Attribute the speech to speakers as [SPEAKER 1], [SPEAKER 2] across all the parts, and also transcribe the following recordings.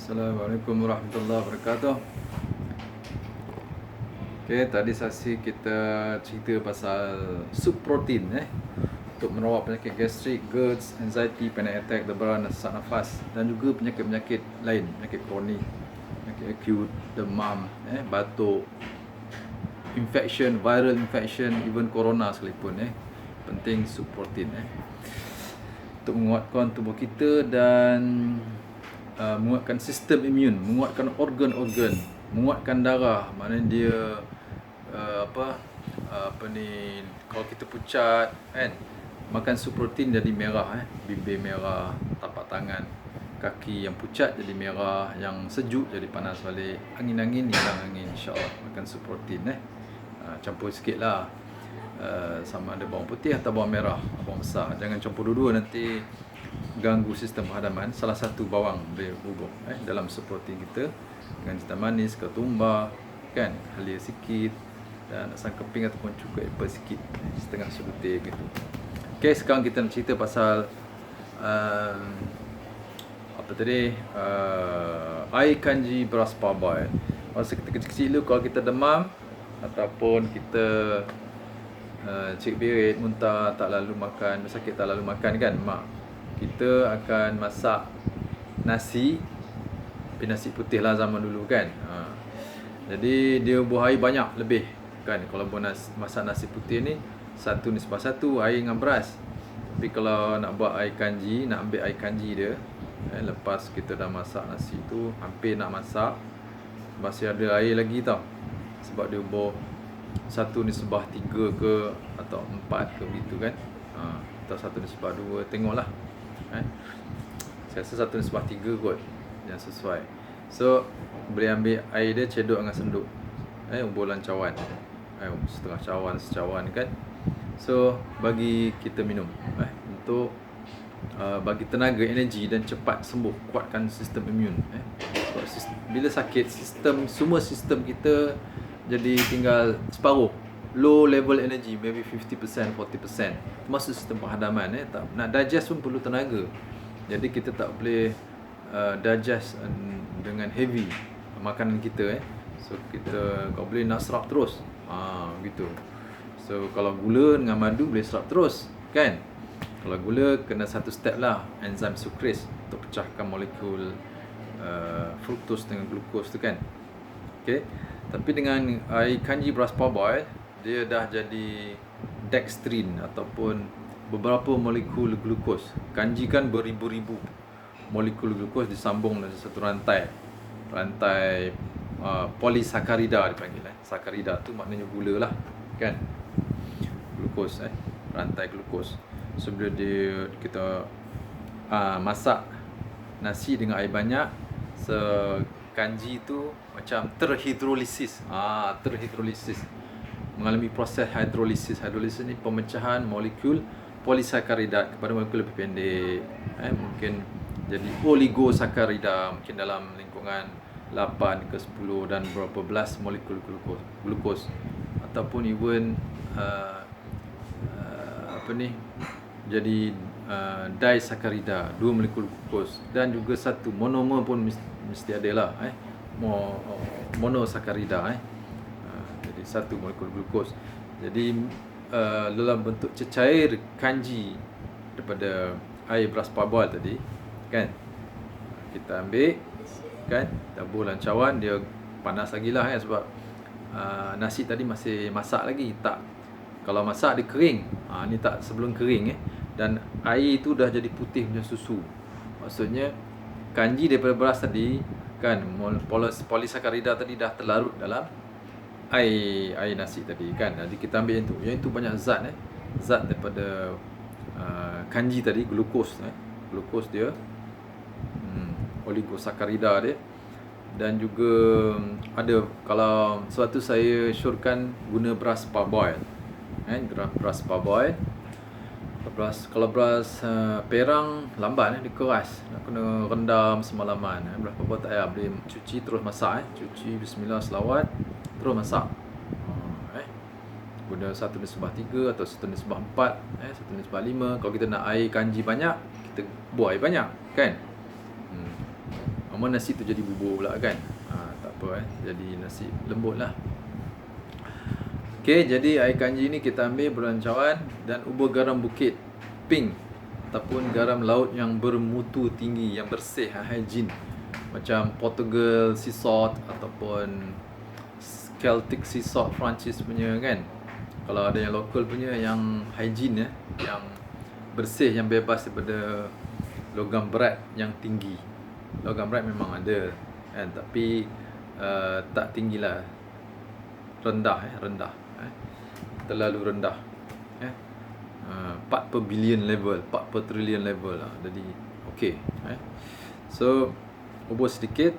[SPEAKER 1] Assalamualaikum warahmatullahi wabarakatuh. Okay, tadi sesi kita cerita pasal sup protein untuk merawat penyakit gastrik, GERD, anxiety, panic attack, debaran dan sesak nafas, dan juga penyakit-penyakit lain, penyakit kronik, penyakit akut, demam, batuk, infection, viral infection, even corona sekalipun penting sup protein untuk menguatkan tubuh kita dan menguatkan sistem imun, menguatkan organ-organ, menguatkan darah. Maknanya dia kalau kita pucat kan, makan sup protein jadi merah bibir merah, tapak tangan, kaki yang pucat jadi merah, yang sejuk jadi panas balik, angin-angin hilang angin, insya-Allah. Makan sup protein campur sikit lah, sama ada bawang putih atau bawang merah, bawang besar. Jangan campur dua-dua, nanti ganggu sistem hadaman. Salah satu bawang boleh bubuk dalam sup protein kita, dengan jintan manis, ketumbar kan, halia sikit, dan asam keping ataupun cuka apple sikit, setengah sebutir gitu. Okey, sekarang kita nak cerita pasal air kanji beras parboiled. Masa kita kecil-kecil dulu, kalau kita demam ataupun kita cik birit, muntah, tak lalu makan, sakit tak lalu makan kan, mak kita akan masak nasi, tapi nasi putih lah zaman dulu kan. Jadi dia buah air banyak lebih kan. Kalau masak nasi putih ni 1:1 air dengan beras. Tapi kalau nak buat air kanji, nak ambil air kanji dia lepas kita dah masak nasi tu, hampir nak masak, masih ada air lagi tau. Sebab dia buah 1:3 ke atau 4 ke begitu kan, atau 1:2, tengoklah saya rasa 1:3 kot yang sesuai. So boleh ambil air dia, cedok dengan senduk, umbulan cawan, setengah cawan, secawan kan. So bagi kita minum untuk bagi tenaga, energi dan cepat sembuh, kuatkan sistem imun. Bila sakit, semua sistem kita jadi tinggal separuh, low level energy, maybe 50%, 40%, termasuk sistem penghadaman. Tak nak digest pun perlu tenaga. Jadi kita tak boleh digest dengan heavy makanan kita. So kita, kalau boleh nak serap terus, gitu. So kalau gula dengan madu boleh serap terus kan. Kalau gula kena satu step lah, enzim sucrase untuk pecahkan molekul fructose dengan glukos tu kan. Okay. Tapi dengan air kanji beras parboiled, dia dah jadi dextrin ataupun beberapa molekul glukos. Kanji kan beribu-ribu molekul glukos disambung dalam satu rantai polisakarida dipanggil. Sakarida tu maknanya gula lah kan, glukos, rantai glukos. So bila kita masak nasi dengan air banyak, kanji tu macam terhidrolisis. Terhidrolisis, mengalami proses hidrolisis. Hidrolisis ni pemecahan molekul polisakaridat kepada molekul lebih pendek. Mungkin jadi oligosakarida, mungkin dalam lingkungan 8 ke 10 dan berapa belas molekul glukos, ataupun even jadi disakarida, 2 molekul glukos, dan juga satu monomer pun mesti ada lah, monosakarida, jadi satu molekul glukos. Jadi dalam bentuk cecair kanji daripada air beras parboiled tadi kan, kita ambil kan, tabur dalam cawan. Dia panas lagi lah sebab nasi tadi masih masak lagi. Tak, kalau masak dia kering, ni tak, sebelum kering dan air tu dah jadi putih macam susu. Maksudnya kanji daripada beras tadi kan, polisakarida tadi dah terlarut dalam air nasi tadi kan. Jadi kita ambil yang itu banyak zat zat daripada kanji tadi, glukos glukos dia, oligosakarida dia. Dan juga ada, kalau suatu saya syorkan guna beras parboiled, beras parboiled. Kalau beras perang lambat, dia keras, nak kena rendam semalaman. Beras parboiled tak payah, boleh cuci terus masak. Cuci, bismillah, selawat, terus masak. Guna 1:3 atau 1:4, 1:5. Kalau kita nak air kanji banyak, kita buat air banyak kan. Cuma nasi tu jadi bubur pula kan. Tak apa jadi nasi lembut lah. Okey, jadi air kanji ni kita ambil berancawan dan ubur garam bukit pink ataupun garam laut yang bermutu tinggi, yang bersih, hygiene. Macam Portugal sea salt ataupun Celtic sea salt Perancis punya kan. Kalau ada yang local punya yang hygiene yang bersih, yang bebas daripada logam berat yang tinggi. Logam berat memang ada kan, tapi tak tinggilah, rendah terlalu rendah 4 per billion level, 4 per trillion level lah. Jadi okey so ubur sedikit,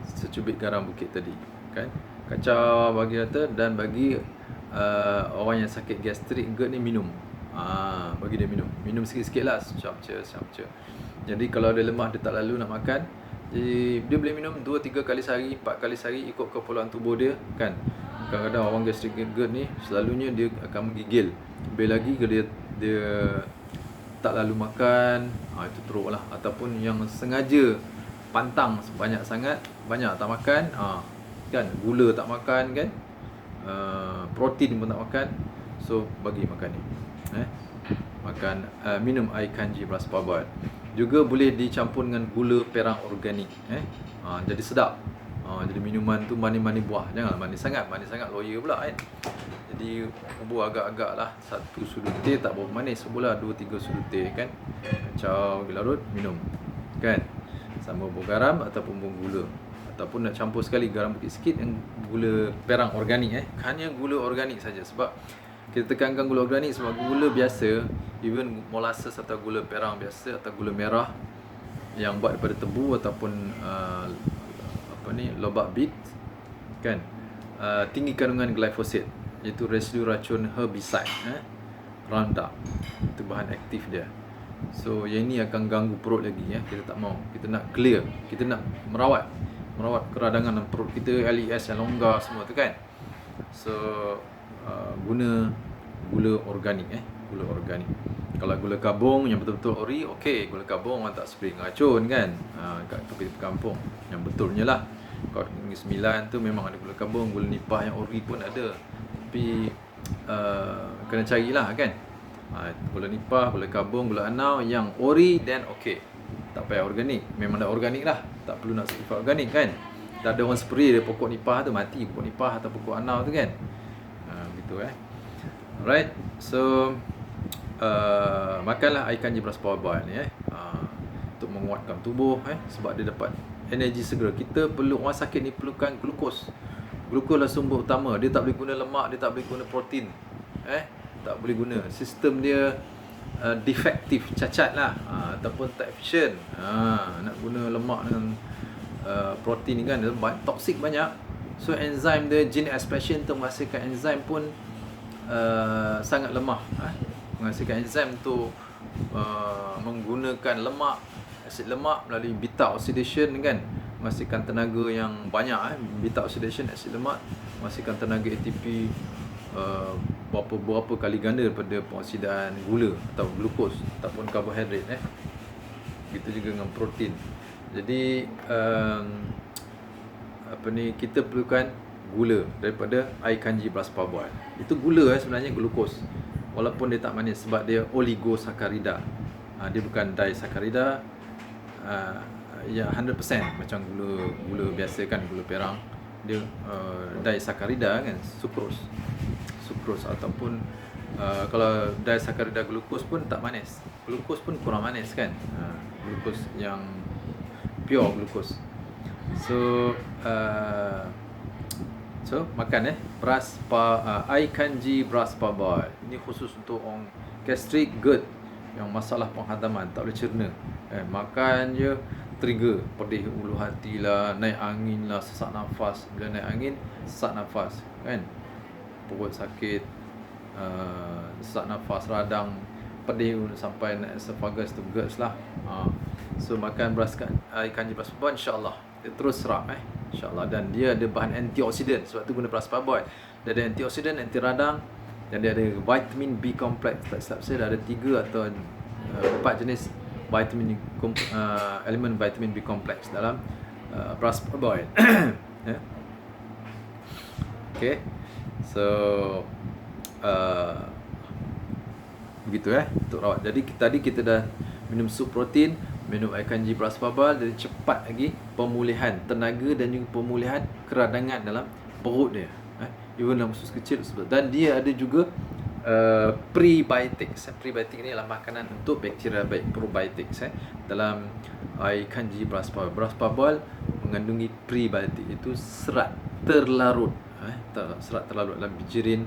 [SPEAKER 1] secubit garam bukit tadi kan, kacau bagi rata dan bagi orang yang sakit gastrik GERD ni minum. Bagi dia minum sikit-sikit lah, secam-ce. Jadi kalau dia lemah, dia tak lalu nak makan, jadi dia boleh minum 2-3 kali sehari, 4 kali sehari, ikut keperluan tubuh dia kan. Kadang-kadang orang gastrik GERD ni selalunya dia akan menggigil. Lebih lagi kalau dia tak lalu makan, itu teruk lah. Ataupun yang sengaja pantang banyak sangat, banyak tak makan, kan, gula tak makan kan, protein pun tak makan. So bagi makan ni makan minum air kanji beras parboiled. Juga boleh dicampur dengan gula perang organik jadi sedap. Jadi minuman tu manis-manis buah, janganlah manis sangat lawyer pula kan. Jadi ubur agak-agak lah, 1 sudu teh, tak berapa manis, uburlah 2-3 sudu teh kan, kacau larut, minum kan, sama ubur garam ataupun ubur gula, ataupun nak campur sekali garam bukit sikit dan gula perang organik hanya gula organik saja. Sebab kita tekankan gula organik sebab gula biasa, even molasses atau gula perang biasa atau gula merah yang buat daripada tebu ataupun lobak beet kan, tinggi kandungan glyphosate, iaitu residu racun herbicide Roundup. Itu bahan aktif dia. So yang ini akan ganggu perut lagi kita tak mau. Kita nak clear, kita nak merawat keradangan dalam perut kita, LES yang longgar semua tu kan. So guna gula organik gula organik. Kalau gula kabung yang betul-betul ori, okey, gula kabung orang tak spray racun kan, kat tepi kampung yang betulnya lah. Kalau Negeri Sembilan tu memang ada gula kabung, gula nipah yang ori pun ada. Tapi kena carilah kan. Gula nipah, gula kabung, gula anau yang ori, then okey. Tak payah organik, memang dah organik lah, tak perlu nak sifat organik kan. Tak ada orang spray dia pokok nipah tu, mati pokok nipah atau pokok anau tu kan. Gitu Alright, so makanlah air kanji beras parboiled ni untuk menguatkan tubuh sebab dia dapat energi segera. Kita perlu, orang sakit ni perlukan glukos. Glukos lah sumber utama. Dia tak boleh guna lemak, dia tak boleh guna protein. Tak boleh guna. Sistem dia defektif, cacat lah, ataupun tak efisien. Nak guna lemak dengan protein ni kan, toksik banyak. So enzim dia, gene expression tu menghasilkan enzim pun sangat lemah. Menghasilkan enzim tu menggunakan lemak, asid lemak melalui beta oxidation kan, menghasilkan tenaga yang banyak. Beta oxidation, asid lemak menghasilkan tenaga ATP berapa kali ganda daripada pengoksidaan gula atau glukos ataupun karbohidrat. Begitu juga dengan protein. Jadi kita perlukan gula daripada air kanji beras parboiled. Itu gula sebenarnya glukos, walaupun dia tak manis sebab dia oligosakarida. Dia bukan disakarida ya 100% macam gula biasa kan, gula perang. Dia disakarida kan, sucrose ataupun kalau disakarida glukos pun tak manis. Glukos pun kurang manis kan. Glukos yang pure glukos. So makan air kanji beras parboiled. Ini khusus untuk orang gastrik GERD yang masalah penghadaman, tak boleh cerna. Makan je trigger pedih ulu hati lah, naik angin lah, sesak nafas. Bila naik angin, sesak nafas kan, perut sakit, sesak nafas, radang, pedih sampai naik esophagus tu, GERD lah. So makan air kanji beras parboiled, insya-Allah dia terus serap insya-Allah. Dan dia ada bahan antioksidan, sebab tu guna beras parboiled. Dia ada antioksidan, anti radang, dan dia ada vitamin B complex. Tak silap saya ada 3 atau 4 jenis vitamin elemen vitamin B complex dalam beras parboiled. Ya. Okay, so begitu untuk rawat. Jadi tadi kita dah minum sup protein, minum air kanji beras parboiled, jadi cepat lagi pemulihan tenaga dan juga pemulihan keradangan dalam perut dia. Even dalam usus kecil tersebut. Dan dia ada juga prebiotics. Prebiotik ni adalah makanan untuk bakteria baik, probiotics dalam air kanji beras parboiled. Beras parboiled mengandungi prebiotik, itu serat terlarut. Serat terlarut dalam bijirin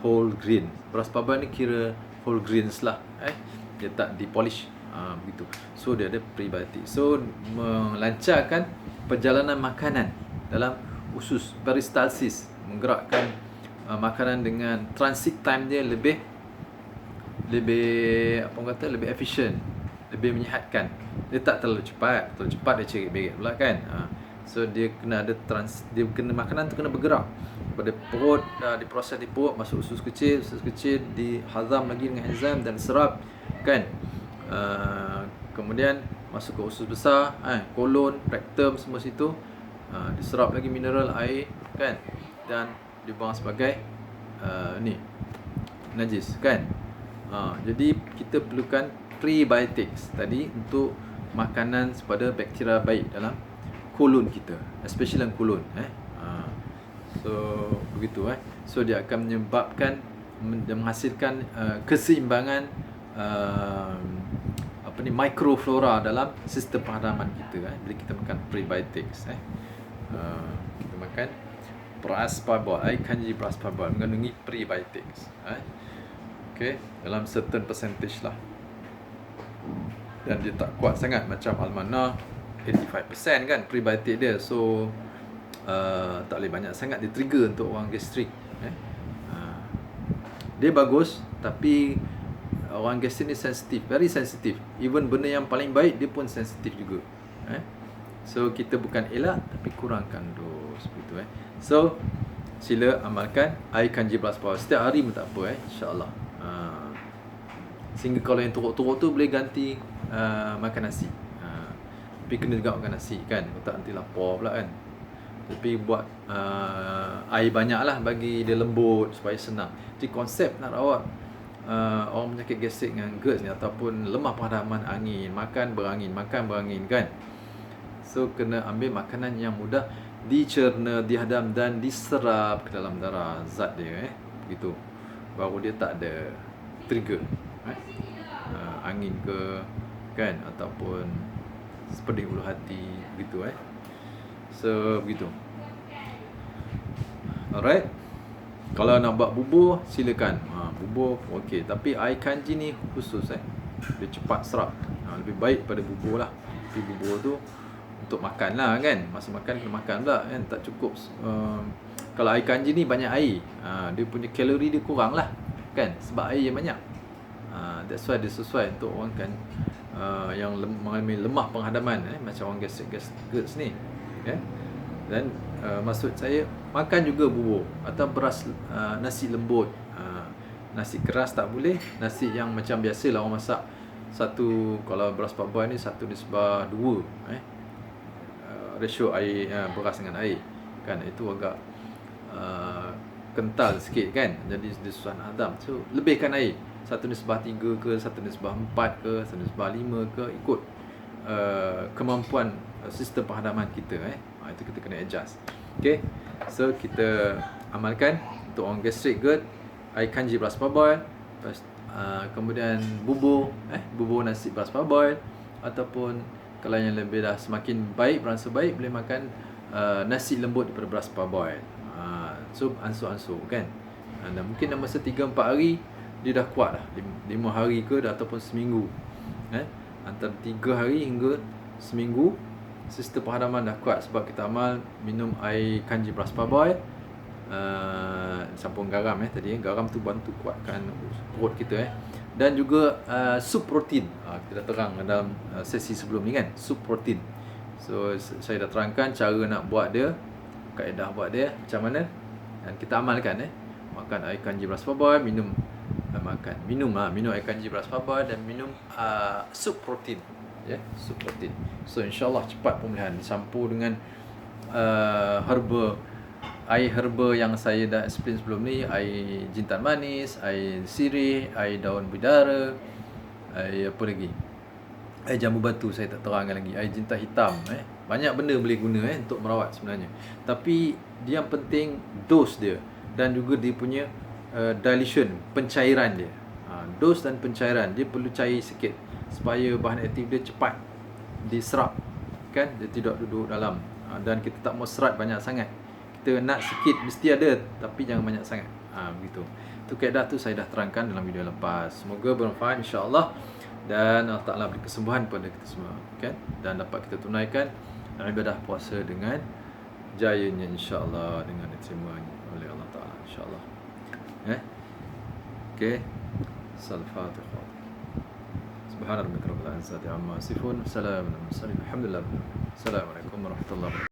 [SPEAKER 1] whole grain. Beras parboiled ni kira whole grains lah. Dia tak dipolish. Begitu. So dia ada prebiotik. So melancarkan perjalanan makanan dalam usus, peristalsis, menggerakkan makanan dengan transit time dia lebih apa orang kata, lebih efisien, lebih menyihatkan. Dia tak terlalu cepat. Terlalu cepat dia cerit-berit pula kan. So dia kena ada dia kena, makanan tu kena bergerak pada perut, diproses di perut, masuk usus kecil dihazam lagi dengan enzim dan serap kan. Kemudian masuk ke usus besar, kolon, rektum, semua situ, diserap lagi mineral, air kan, dan dibuang sebagai najis kan. Jadi kita perlukan prebiotics tadi untuk makanan kepada bakteria baik dalam kolon kita, especially dalam kolon. So begitu. So dia akan menyebabkan menghasilkan keseimbangan mikroflora dalam sistem penghadaman kita bila kita makan prebiotics. Kita makan beras parboiled, air kanji beras parboiled mengandungi prebiotics. Okay, dalam certain percentage lah. Dan dia tak kuat sangat macam Almana 85% kan prebiotik dia. So tak boleh banyak sangat dia trigger untuk orang gastrik. Dia bagus, tapi orang gastrik ni sensitif, very sensitif. Even benda yang paling baik dia pun sensitif juga. So kita bukan elak, tapi kurangkan dos begitu. So sila amalkan air kanji beras parboiled setiap hari pun tak apa, insya-Allah. Sehingga kalau yang teruk-teruk tu boleh ganti makan nasi. Tapi kena juga makan nasi kan, tak nanti lapar pula kan. Tapi buat air banyak lah bagi dia lembut supaya senang. Jadi konsep nak rawat orang penyakit gastrik dengan GERD ni ataupun lemah penghadaman angin, makan berangin kan. So kena ambil makanan yang mudah dicerna, dihadam dan diserap ke dalam darah zat dia begitu. Baru dia tak ada trigger angin ke kan, ataupun pedih ulu hati begitu. So begitu. Alright. Kalau nak buat bubur silakan. Bubur okey, tapi air kanji ni khusus dia cepat serap. Lebih baik pada bubur lah. Tapi bubur tu untuk makan lah kan. Masa makan kena makan pula kan, tak cukup. Kalau air kanji ni banyak air, dia punya kalori dia kurang lah kan, sebab air yang banyak. That's why dia sesuai untuk orang kan yang mengalami lemah penghadaman, macam orang GERD ni. Dan maksud saya makan juga bubur atau beras, nasi lembut. Nasi keras tak boleh. Nasi yang macam biasa lah orang masak, satu, kalau beras parboiled ni 1:2 ratio air, beras dengan air kan, itu agak kental sikit kan, jadi dia susah nak hadam. So lebihkan air 1:3 ke 1:4 ke 1:5 ke, ikut kemampuan sistem penghadaman kita. Itu kita kena adjust. Okay, so kita amalkan untuk orang gastrik GERD, air kanji beras parboiled, kemudian bubur nasi beras parboiled, ataupun kalau yang lebih dah semakin baik, berasa baik, boleh makan nasi lembut daripada beras parboiled. So ansur-ansur kan. Dan mungkin dalam masa 3-4 hari dia dah kuat dah. 5 hari ke dah, ataupun seminggu. Antara 3 hari hingga seminggu sistem penghadaman dah kuat, sebab kita amal minum air kanji beras parboiled, campur garam tadi. Garam tu bantu kuatkan perut kita. Dan juga sup protein. Kita dah terang dalam sesi sebelum ni kan, sup protein. So saya dah terangkan cara nak buat dia, kaedah buat dia macam mana, dan kita amalkan. Makan air kanji beras parboiled, minum air kanji beras parboiled, dan minum sup protein. ya, sup protein. So insyaAllah cepat pemulihan. Dicampur dengan air herba yang saya dah explain sebelum ni, air jintan manis, air sirih, air daun bidara, air apa lagi, air jambu batu saya tak terangkan lagi, air jintan hitam. Banyak benda boleh guna untuk merawat sebenarnya. Tapi dia yang penting dos dia dan juga dia punya dilution, pencairan dia. Dos dan pencairan dia perlu cair sikit supaya bahan aktif dia cepat diserap, kan, dia tidak duduk dalam. Dan kita tak mau serat banyak sangat. Kita nak sikit mesti ada, tapi jangan banyak sangat. Begitu. Itu kaedah tu saya dah terangkan dalam video lepas. Semoga bermanfaat insya-Allah dan Allah Taala beri kesembuhan kepada kita semua, kan, dan dapat kita tunaikan ibadah puasa dengan jayanya insya-Allah, dengan diterima oleh Allah Taala insya-Allah. Okey. Al-Fatihah. Subhanarabbika rabbil izzati amma yasifun. Salamun alal mursalin. Alhamdulillah. Assalamualaikum warahmatullahi wabarakatuh.